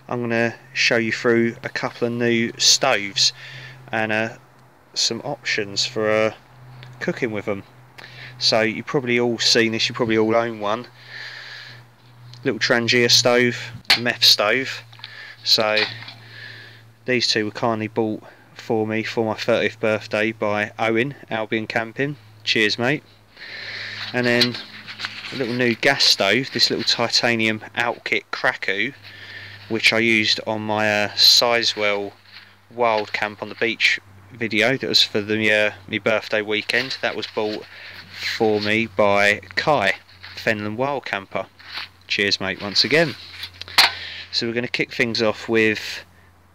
I'm going to show you through a couple of new stoves and some options for cooking with them. So you've probably all seen this, you probably all own one. Little Trangia stove, meths stove. So these two were kindly bought for me for my 30th birthday by Owen, Albion Camping. Cheers mate. And then a little new gas stove, this little titanium Alpkit Kraku, which I used on my Fenland Wild camp on the beach video. That was for the my birthday weekend. That was bought for me by Kai, Fenland Wild camper. Cheers mate once again. So we're going to kick things off with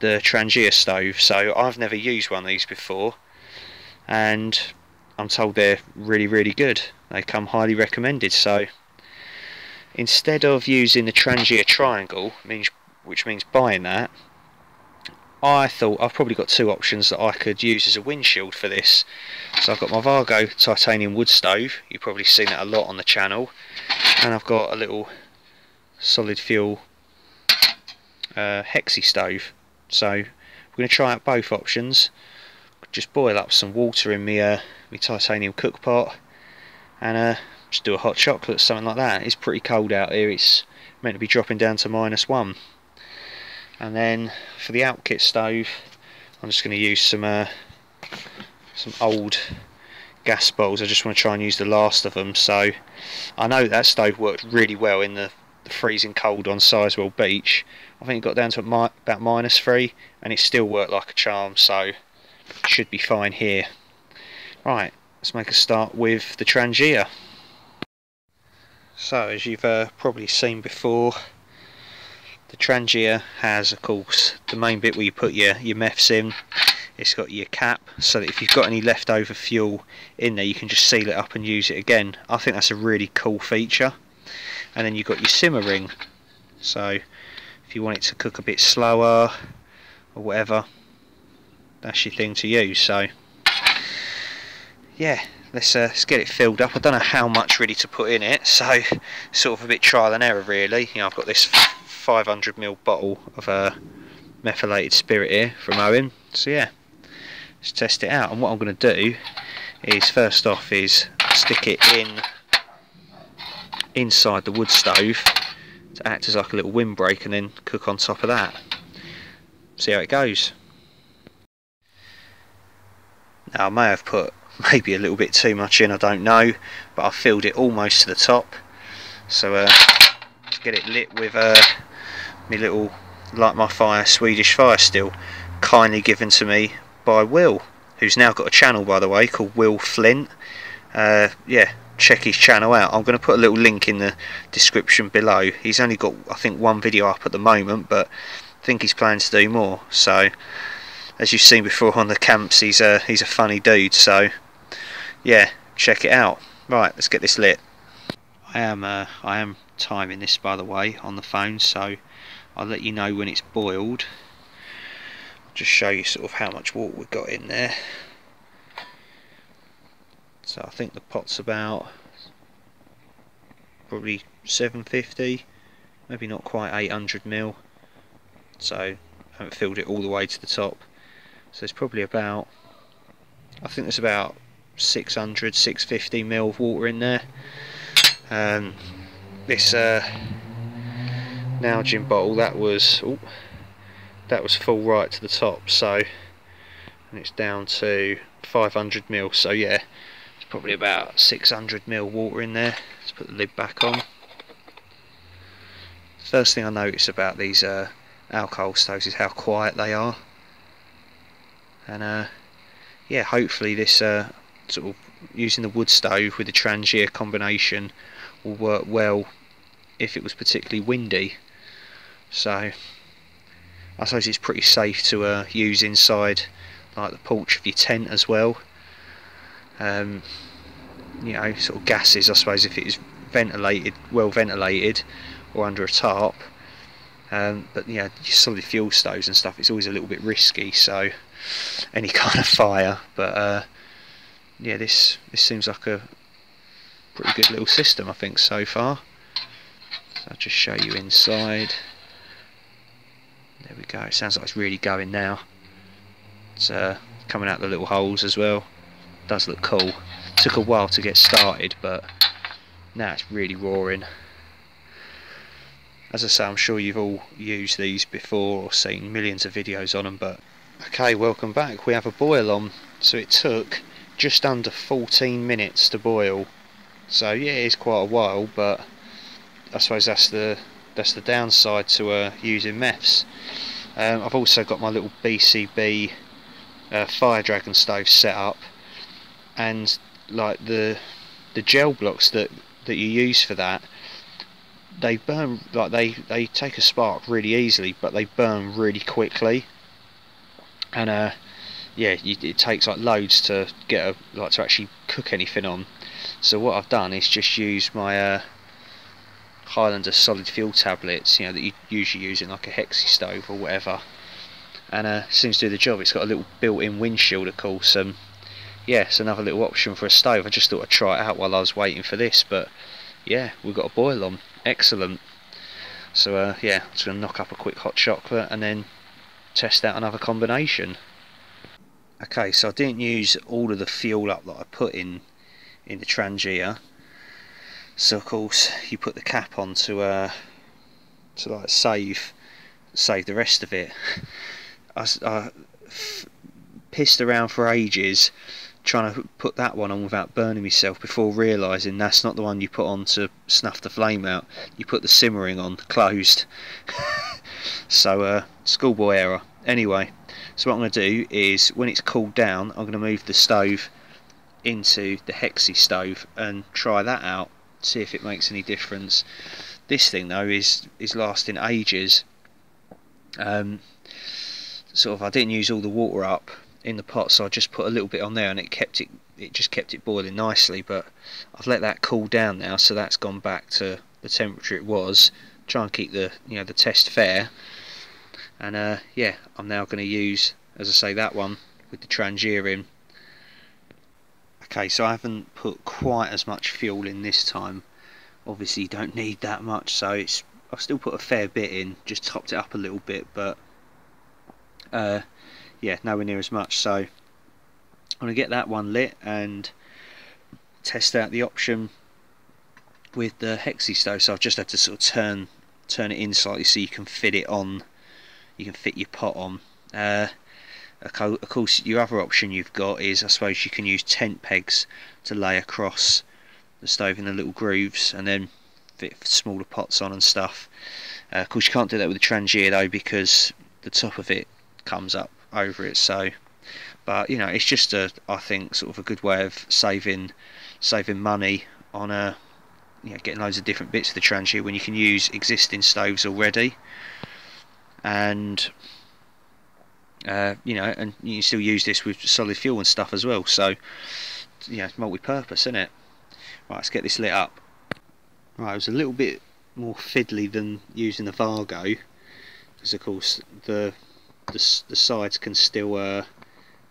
the Trangia stove. So I've never used one of these before, and I'm told they're really good. They come highly recommended. So instead of using the Trangia triangle, which means buying that, I thought I've probably got two options that I could use as a windshield for this. So I've got my Vargo titanium wood stove, you've probably seen that a lot on the channel, and I've got a little solid fuel hexy stove. So we're going to try out both options. Just boil up some water in my titanium cook pot and just do a hot chocolate, something like that. It's pretty cold out here, it's meant to be dropping down to -1. And then for the Alpkit stove, I'm just going to use some old gas bottles. I just want to try and use the last of them. So I know that stove worked really well in the freezing cold on Sizewell Beach. I think it got down to about -3 and it still worked like a charm, so it should be fine here. Right, let's make a start with the Trangia. So as you've probably seen before, the Trangia has, of course, the main bit where you put your meths in. It's got your cap, so that if you've got any leftover fuel in there, you can just seal it up and use it again. I think that's a really cool feature. And then you've got your simmer ring, so if you want it to cook a bit slower or whatever, that's your thing to use. So yeah, let's get it filled up. I don't know how much really to put in it, so sort of a bit trial and error really. You know, I've got this 500ml bottle of methylated spirit here from Owen. So yeah, let's test it out. And what I'm going to do is, first off, is stick it inside the wood stove to act as like a little windbreak, and then cook on top of that. See how it goes. Now I may have put maybe a little bit too much in, I don't know, but I've filled it almost to the top. So to get it lit with my little Light My Fire Swedish fire still, kindly given to me by Will, who's now got a channel, by the way, called Will Flint. Yeah, check his channel out. I'm going to put a little link in the description below. He's only got, I think, one video up at the moment, but I think he's planning to do more. So as you've seen before on the camps, he's a funny dude. So yeah, check it out. Right, let's get this lit. I am timing this, by the way, on the phone, so I'll let you know when it's boiled. I'll just show you sort of how much water we've got in there. So I think the pot's about probably 750, maybe not quite 800ml. So I haven't filled it all the way to the top. So it's probably about, I think there's about 650ml of water in there. This Nalgene bottle, that was full right to the top. So, and it's down to 500ml. So yeah, probably about 600ml water in there. Let's put the lid back on. First thing I notice about these alcohol stoves is how quiet they are, and yeah, hopefully this sort of using the wood stove with the Trangia combination will work well if it was particularly windy. So I suppose it's pretty safe to use inside like the porch of your tent as well. You know, sort of gases, I suppose, if it is ventilated, well ventilated, or under a tarp. But yeah, your solid fuel stoves and stuff, it's always a little bit risky, so any kind of fire. But yeah, this seems like a pretty good little system, I think, so far. So I'll just show you inside. There we go. It sounds like it's really going now. It's coming out the little holes as well. Does look cool. Took a while to get started, but now it's really roaring. As I say, I'm sure you've all used these before or seen millions of videos on them, but okay, welcome back. We have a boil on. So it took just under 14 minutes to boil. So yeah, it's quite a while, but I suppose that's the downside to using meths. I've also got my little BCB fire dragon stove set up, and like the gel blocks that you use for that, they burn, like they take a spark really easily, but they burn really quickly. And yeah, it takes like loads to get to actually cook anything on. So what I've done is just use my Highlander solid fuel tablets, you know, that you usually use in like a hexi stove or whatever, and seems to do the job. It's got a little built-in windshield, of course. Yeah, it's another little option for a stove. I just thought I'd try it out while I was waiting for this, but yeah, we've got a boil on. Excellent. So yeah, I'm just going to knock up a quick hot chocolate and then test out another combination. Okay, so I didn't use all of the fuel up that I put in the Trangia. So of course you put the cap on to like save the rest of it. I pissed around for ages trying to put that one on without burning myself, before realising that's not the one you put on to snuff the flame out. You put the simmering on closed. So schoolboy error. Anyway, so what I'm going to do is, when it's cooled down, I'm going to move the stove into the hexi stove and try that out, see if it makes any difference. This thing though is lasting ages. Sort of, I didn't use all the water up in the pot, so I just put a little bit on there, and it just kept it boiling nicely. But I've let that cool down now, so that's gone back to the temperature it was. Try and keep the the test fair. And yeah, I'm now going to use, as I say, that one with the Trangia in. Okay, so I haven't put quite as much fuel in this time. Obviously you don't need that much, so I've still put a fair bit in, just topped it up a little bit, but yeah, nowhere near as much. So I'm going to get that one lit and test out the option with the hexi stove. So I've just had to sort of turn it in slightly so you can fit it on, you can fit your pot on. Of course, your other option you've got is, I suppose, you can use tent pegs to lay across the stove in the little grooves and then fit smaller pots on and stuff. Of course you can't do that with the Trangia though, because the top of it comes up over it. So, but you know, it's just I think sort of a good way of saving money on getting loads of different bits of the Trangia when you can use existing stoves already. And and you can still use this with solid fuel and stuff as well. So it's multi-purpose, isn't it? Right, let's get this lit up. Right, it was a little bit more fiddly than using the Vargo, because of course the sides can still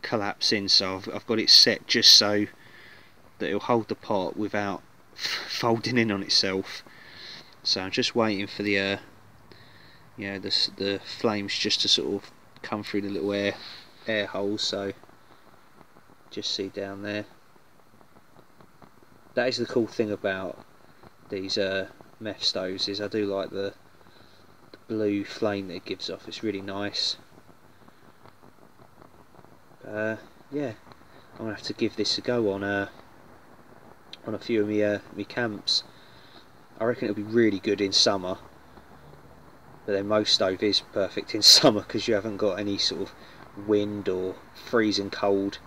collapse in. So I've got it set just so that it'll hold the pot without folding in on itself. So I'm just waiting for the the flames just to sort of come through the little air holes. So just see down there. That is the cool thing about these meth stoves, is I do like the blue flame that it gives off. It's really nice. Yeah, I'm gonna have to give this a go on a few of me camps. I reckon it'll be really good in summer, but then most stove is perfect in summer because you haven't got any sort of wind or freezing cold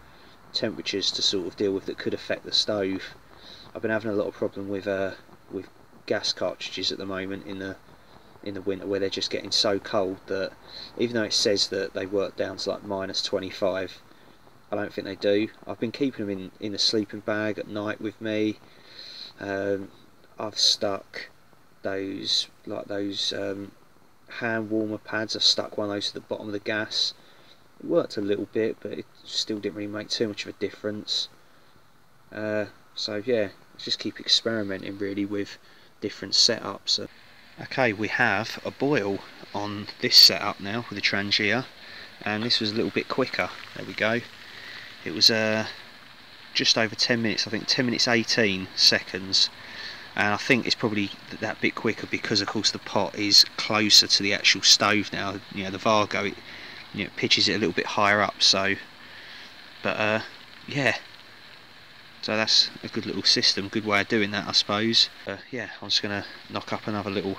temperatures to sort of deal with that could affect the stove. I've been having a lot of problem with gas cartridges at the moment in the winter, where they're just getting so cold that even though it says that they work down to like -25, I don't think they do. I've been keeping them in a sleeping bag at night with me. I've stuck those hand warmer pads. I've stuck one of those to the bottom of the gas. It worked a little bit, but it still didn't really make too much of a difference. So yeah, just keep experimenting really with different setups. Okay, we have a boil on this setup now with the Trangia, and this was a little bit quicker. There we go. It was just over 10 minutes, I think 10 minutes 18 seconds, and I think it's probably that bit quicker because of course the pot is closer to the actual stove now. You know, the Vargo, it pitches it a little bit higher up, so yeah, so that's a good little system, good way of doing that, I suppose. Yeah, I'm just going to knock up another little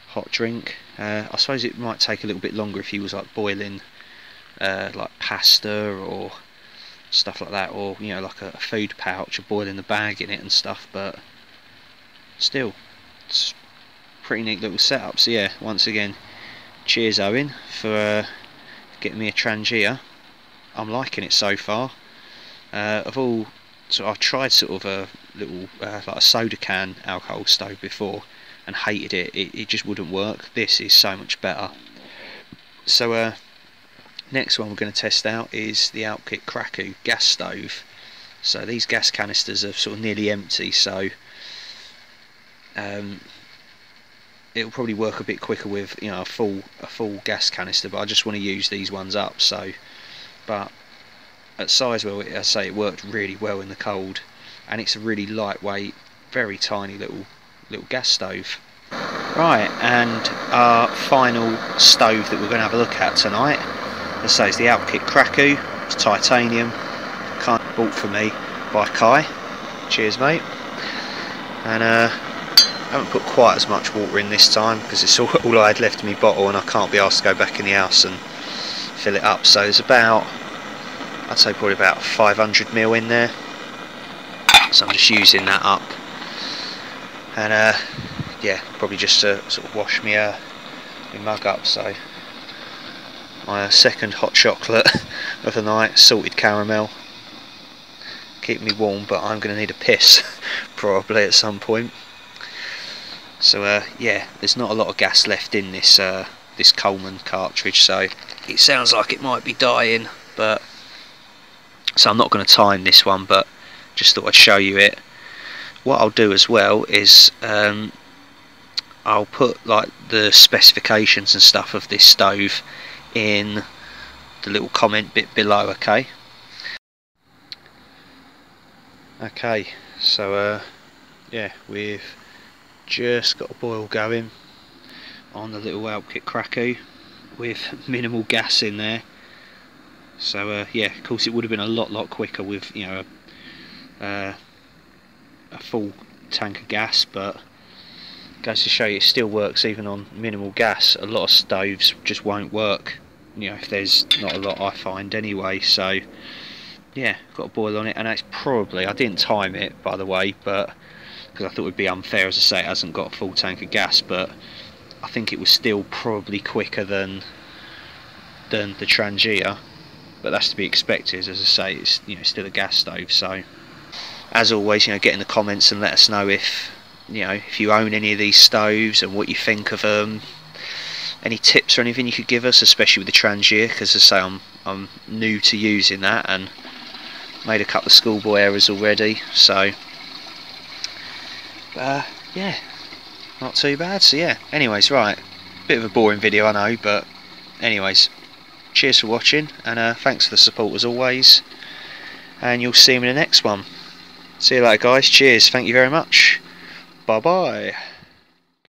hot drink. I suppose it might take a little bit longer if you was like boiling like pasta or stuff like that, or you know, like a food pouch, or boiling the bag in it and stuff, but still, it's pretty neat little setup. So yeah, once again, cheers Owen for getting me a Trangia. I'm liking it so far. So I've tried sort of a little like a soda can alcohol stove before and hated it. It just wouldn't work. This is so much better. So next one we're going to test out is the Alpkit Kraku gas stove. So these gas canisters are sort of nearly empty, so it'll probably work a bit quicker with, you know, a full gas canister, but I just want to use these ones up. So, but at Sizewell, I say it worked really well in the cold, and it's a really lightweight, very tiny little gas stove. Right, and our final stove that we're going to have a look at tonight, as I say, is the Alpkit Kraku. It's titanium, kind of bought for me by Kai. Cheers, mate. And I haven't put quite as much water in this time because it's all I had left in my bottle, and I can't be asked to go back in the house and fill it up. So there's about, I'd say probably about 500 ml in there, so I'm just using that up, and yeah, probably just to sort of wash my mug up. So my second hot chocolate of the night, salted caramel, keep me warm, but I'm going to need a piss probably at some point. So yeah, there's not a lot of gas left in this this Coleman cartridge, so it sounds like it might be dying, but so I'm not going to time this one, but just thought I'd show you it. What I'll do as well is I'll put like the specifications and stuff of this stove in the little comment bit below. Okay, so yeah, we've just got a boil going on the little Alpkit Kraku with minimal gas in there. So yeah, of course it would have been a lot quicker with, you know, a full tank of gas, but goes to show you it still works even on minimal gas. A lot of stoves just won't work, you know, if there's not a lot, I find anyway. So yeah, got a boil on it, and it's probably, I didn't time it by the way, but because I thought it would be unfair, as I say, it hasn't got a full tank of gas, but I think it was still probably quicker than the Trangia. But that's to be expected, as I say, it's, you know, still a gas stove. So as always, you know, get in the comments and let us know if, you know, if you own any of these stoves and what you think of them. Any tips or anything you could give us, especially with the Trangia, because as I say, I'm new to using that and made a couple of schoolboy errors already. So yeah, not too bad. So yeah, anyways, right, bit of a boring video I know, but anyways, cheers for watching, and thanks for the support as always, and you'll see me in the next one. See you later guys, cheers, thank you very much, bye bye.